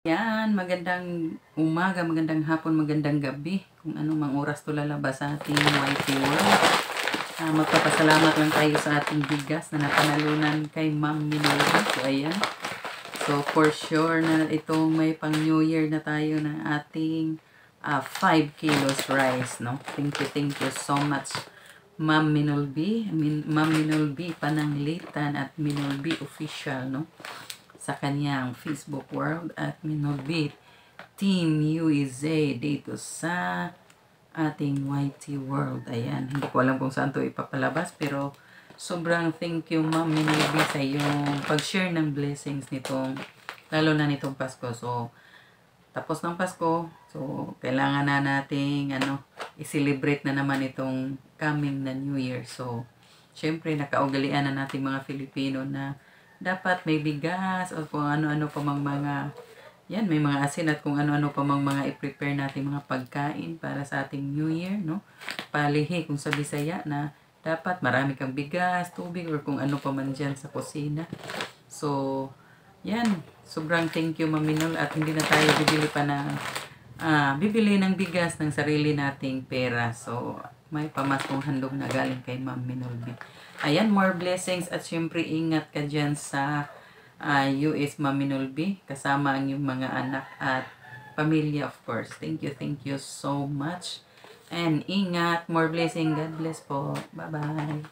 Yan, magandang umaga, magandang hapon, magandang gabi. Kung ano mang oras to lalabas sa ating YT World. Magpapasalamat lang tayo sa ating bigas na napanalunan kay Ma'am Minolby. So, ayan. So, for sure na itong may pang New Year na tayo na ating 5 kilos rice, no? Thank you so much, Ma'am Minolby. Ma'am Minolby Pananglitan at Minolby Official, no? Sa kanyang Facebook World at Minolby Team USA dito sa ating YT World. Ayan, hindi ko alam kung saan to ipapalabas pero sobrang thank you Ma'am Minolby sa yung pag-share ng blessings nitong, lalo na nitong Pasko. So, tapos ng Pasko, so kailangan na nating i-celebrate na naman itong coming na New Year. So, syempre nakaugalian na nating mga Filipino na dapat may bigas o kung ano-ano pa mga yan, may mga asin at kung ano-ano pa mga i-prepare natin mga pagkain para sa ating New Year, no? Palihi kung sa Bisaya na dapat marami kang bigas, tubig, or kung ano pa man dyan sa kusina. So, yan. Sobrang thank you, Ma'am Minol, at hindi na tayo bibili ng bigas ng sarili nating pera. So, may pamaskong handog na galing kay Ma'am Minolby. Ayan, more blessings at syempre ingat ka dyan sa US, Ma'am Minolby, kasama ang iyong mga anak at pamilya, of course. Thank you so much. And ingat, more blessing. God bless po. Bye-bye.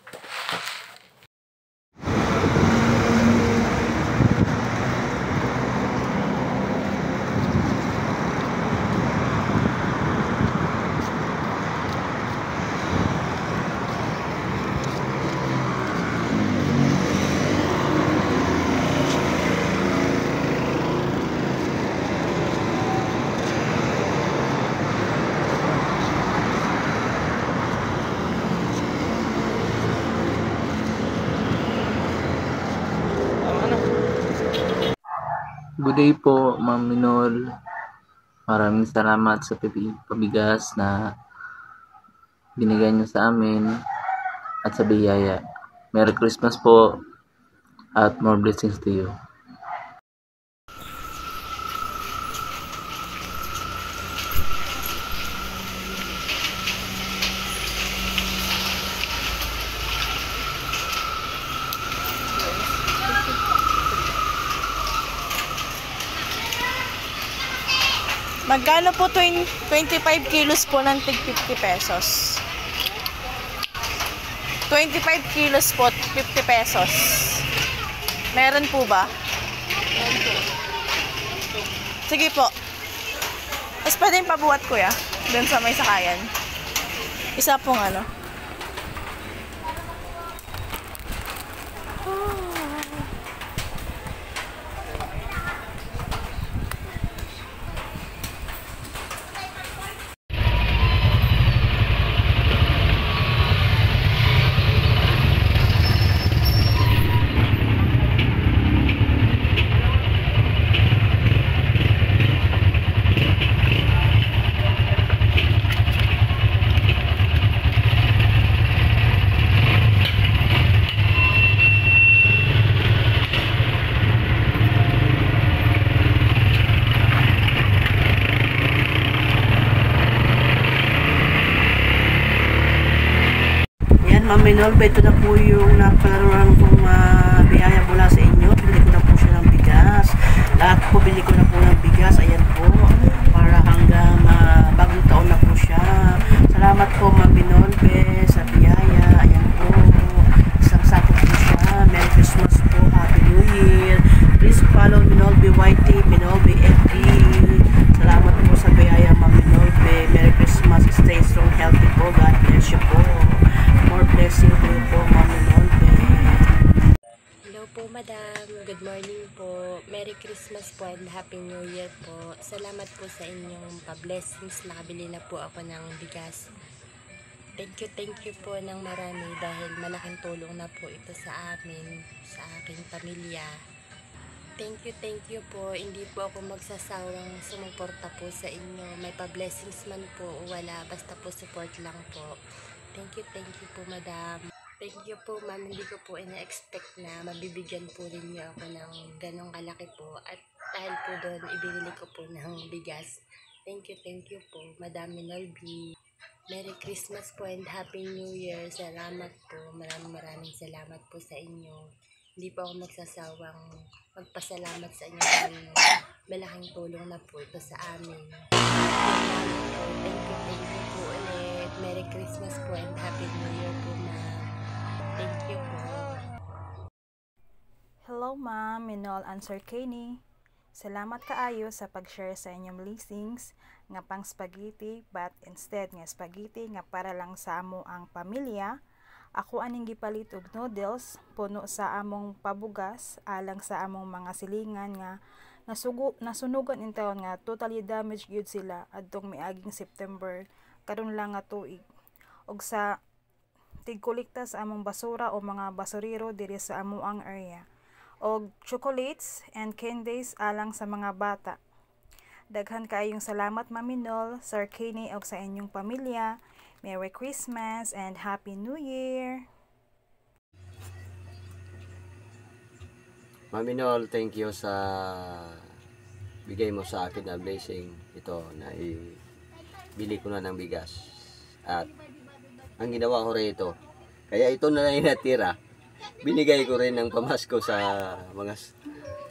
Good day po, Ma'am Minol. Maraming salamat sa pabigas na binigay niyo sa amin at sa biyaya. Merry Christmas po at more blessings to you. Magkano po 25 kilos po ng tig 50 pesos? 25 kilos po, 50 pesos. Meron po ba? Sige po. Tapos pwede yung pabuhat kuya, dun sa may sakayan. Isa pong ano. Ma'am Minolby, ito na po yung napalaruan kong biyaya mula sa inyo. Bili ko na po siya ng bigas. Lahat po bili ko na po ng bigas. Ayan po, para hanggang bagong taon na po siya. Salamat po Ma'am Minolby sa biyaya. Ayan po, isang sako po siya. Merry Christmas po, Happy New Year. Please follow Minolby YT, Minolby FB. Salamat po sa biyaya Ma'am Minolby. Merry Christmas, stay strong, healthy po. God bless you po. More blessing to you po, Ma'am Minolby. Hello po, Madam. Good morning po. Merry Christmas po and Happy New Year po. Salamat po sa inyong pa-blessings. Nakabili na po ako ng bigas. Thank you po ng marami dahil malaking tulong na po ito sa amin, sa aking pamilya. Thank you po. Hindi po ako magsasawang sumuporta po sa inyo. May pa-blessings man po o wala, basta po support lang po. Thank you po, Madam. Thank you po, Ma'am. Hindi ko po ina-expect na mabibigyan po rin niyo ako ng ganong kalaki po. At dahil po doon ibinili ko po ng bigas. Thank you po, Madam Minolby. Merry Christmas po and Happy New Year. Salamat po. Maraming salamat po sa inyo. Hindi po ako magsasawang magpasalamat sa inyo dahil malaking tulong na po ito sa amin. Thank you po ulit. Merry Christmas po and Happy New Year po, ma'am. Thank you po. Hello ma'am, Minol and Sir Kenny. Salamat kaayo sa pag-share sa inyong blessings nga pang spaghetti, but instead nga spaghetti nga para lang sa amo ang pamilya. Ako aning gipalit og noodles puno sa among pabugas alang sa among mga silingan nga nasunugan in taon nga totally damaged gyud sila adtong miaging September karon lang nga tuig. Og sa tigkolekta sa among basura o mga basurero diri sa amuang area. Og chocolates and candies alang sa mga bata. Daghan kaayong salamat Ma'am Minol, Sir Kenny og sa inyong pamilya. Merry Christmas and Happy New Year! Ma'am Minol, thank you sa bigay mo sa akin na blessing ito na ibili ko na ng bigas. At ang ginawa ko rito, kaya ito na lang natira. Binigay ko rin ng pamasko sa mga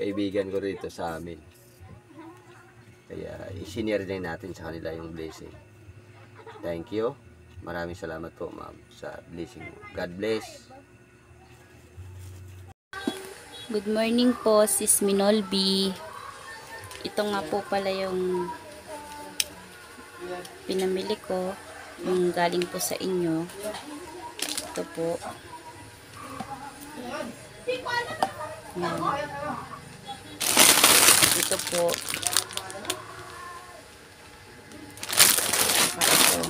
kaibigan ko rito sa amin. Kaya isinare din natin sa kanila yung blessing. Thank you. Maraming salamat po ma'am sa blessing mo. God bless. Good morning po, Sis Minolby. Ito nga po pala yung pinamili ko, yung galing po sa inyo. Ito po. Yan. Ito po. Ito.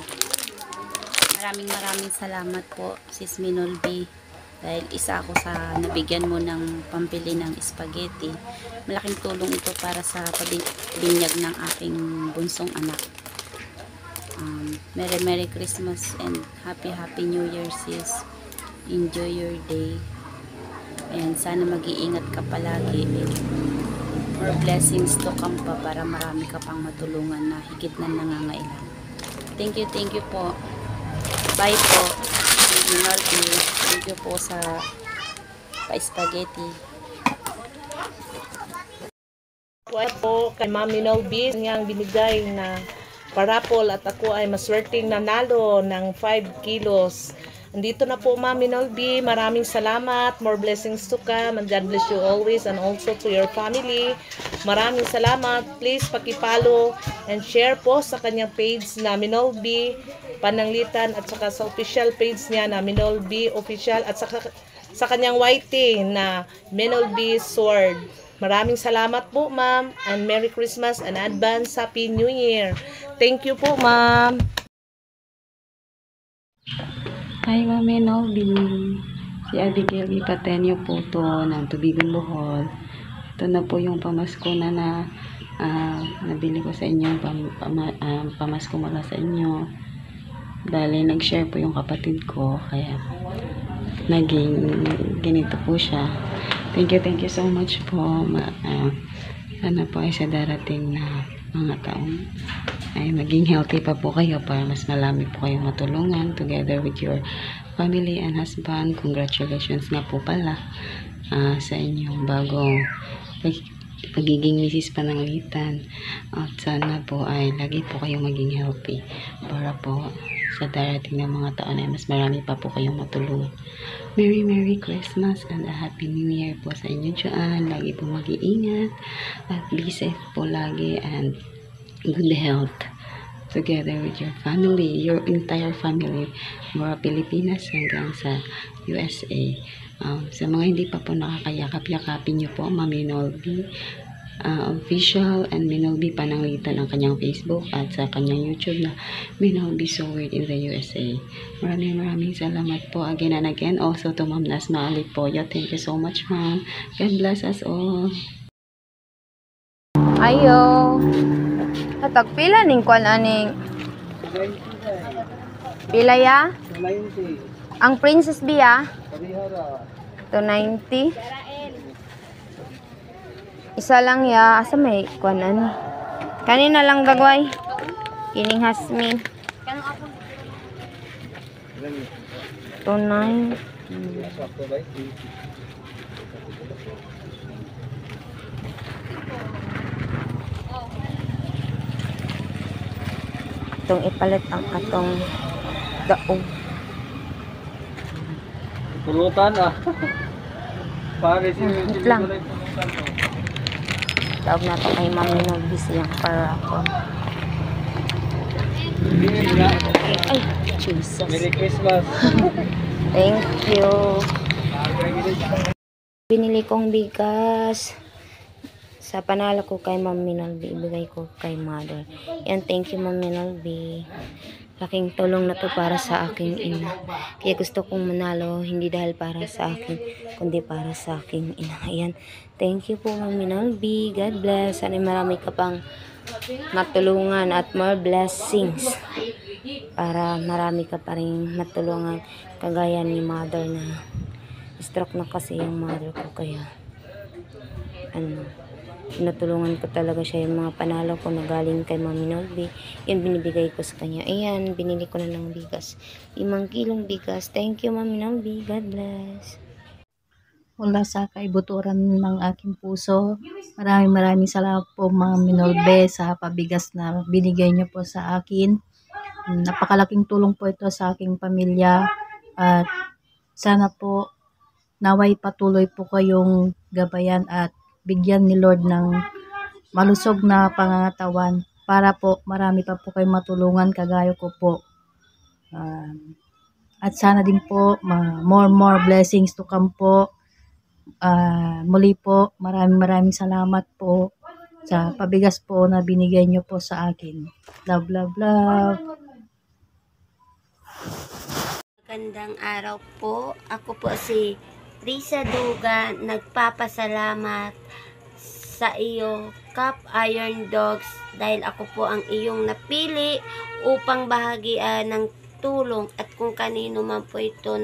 Maraming salamat po, Sis Minolby. Dahil isa ako sa nabigyan mo ng pambili ng spaghetti. Malaking tulong ito para sa pabinyag ng aking bunsong anak. Merry Christmas and Happy New Year, sis. Enjoy your day. And sana mag-iingat ka palagi. More blessings to come pa para marami ka pang matulungan na higit na nangangailangan. Thank you po. Bye po. Thank you po sa pa-spaghetti. Po kay Ma'am Minolby niyang binigay na parapol at ako ay maswerteng nanalo ng 5 kilos. Andito na po Ma'am Minolby, maraming salamat, more blessings to come, and God bless you always and also to your family. Maraming salamat, please paki-follow and share po sa kanyang page na Minolby Pananglitan at saka sa official page niya na Minolby Official at saka sa kanyang YT na Minolby Sword. Maraming salamat po ma'am and Merry Christmas and advance Happy New Year. Thank you po ma'am. Hi Ma'am Minolby, si Abigail Ipatenyo po to ng Tubigon Bohol. Ito na po yung pamasko na nabili ko sa inyo, pamasko mula sa inyo. Dahil nag-share po yung kapatid ko, kaya naging ganito po siya. Thank you so much po. Sana po ay sa darating na mga taon ay maging healthy pa po kayo para mas marami po kayong matulungan together with your family and husband. Congratulations nga po pala sa inyong bagong pagiging Mrs. Pananglitan at sana po ay lagi po kayong maging healthy para po sa darating na mga taon ay mas marami pa po kayong matulungan. Merry Christmas and a Happy New Year po sa inyo dyan. Lagi po mag-iingat at be safe po lagi and good health together with your family, your entire family, mula Pilipinas hanggang sa USA. Sa mga hindi pa po nakakayakap-yakapin nyo po, Ma'am Minolby Official and Minolby Pananglitan ang kanyang Facebook at sa kanyang YouTube na Minolby Sword in the USA. Maraming salamat po again and again. Also to Ma'am Nasma Alipoyo. Thank you so much ma'am. God bless us all. Ayo. Hatag pila ning kwan aning pila ya? Ang Princess Bia? 290. Isa lang ya. Asa may kuan ano? Kanina lang dagway. Kining Hasmin. Tunay. Itong ipalit ang atong daog. Pulutan ah. Pare Wait lang. Tawag na ito kay Mami Nogbisiyang para ako. Ay, Jesus. Merry Christmas. Thank you. Binili kong bigas. Sa panalo ko kay Mami Nolby, ibigay ko kay Mother. Yan, thank you Mami Nolby. Laking tulong na to para sa aking ina. Kaya gusto kong manalo, hindi dahil para sa akin, kundi para sa aking ina. Ayan, thank you po Mami Nolby. God bless. Sana marami ka pang matulungan at more blessings. Para marami ka pa rin matulungan. Kagaya ni Mother na stroke na kasi yung mother ko. Kaya, natulungan ko talaga siya. Yung mga panalo ko na galing kay Mami Nolby, yun binibigay ko sa kanya. Ayan, binili ko na ng bigas, 5 kilong bigas. Thank you Mami Nolby. God bless. Mula sa kaibuturan ng aking puso, maraming salamat po Mami Nolby sa pabigas na binigay niyo po sa akin. Napakalaking tulong po ito sa aking pamilya, at sana po naway patuloy po kayong gabayan at bigyan ni Lord ng malusog na pangangatawan para po marami pa po kayong matulungan kagaya ko po. At sana din po more blessings to come po. Muli po maraming salamat po sa pabigas po na binigay nyo po sa akin. Love, love, love. Magandang araw po. Ako po si Risa Duga, nagpapasalamat sa iyo, Cap Iron Dogs, dahil ako po ang iyong napili upang bahagian ng tulong, at kung kanino man po ito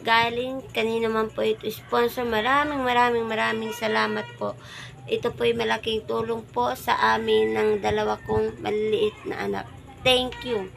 galing, kanino man po ito sponsor, maraming salamat po. Ito po ay malaking tulong po sa amin ng 2 kong maliliit na anak. Thank you.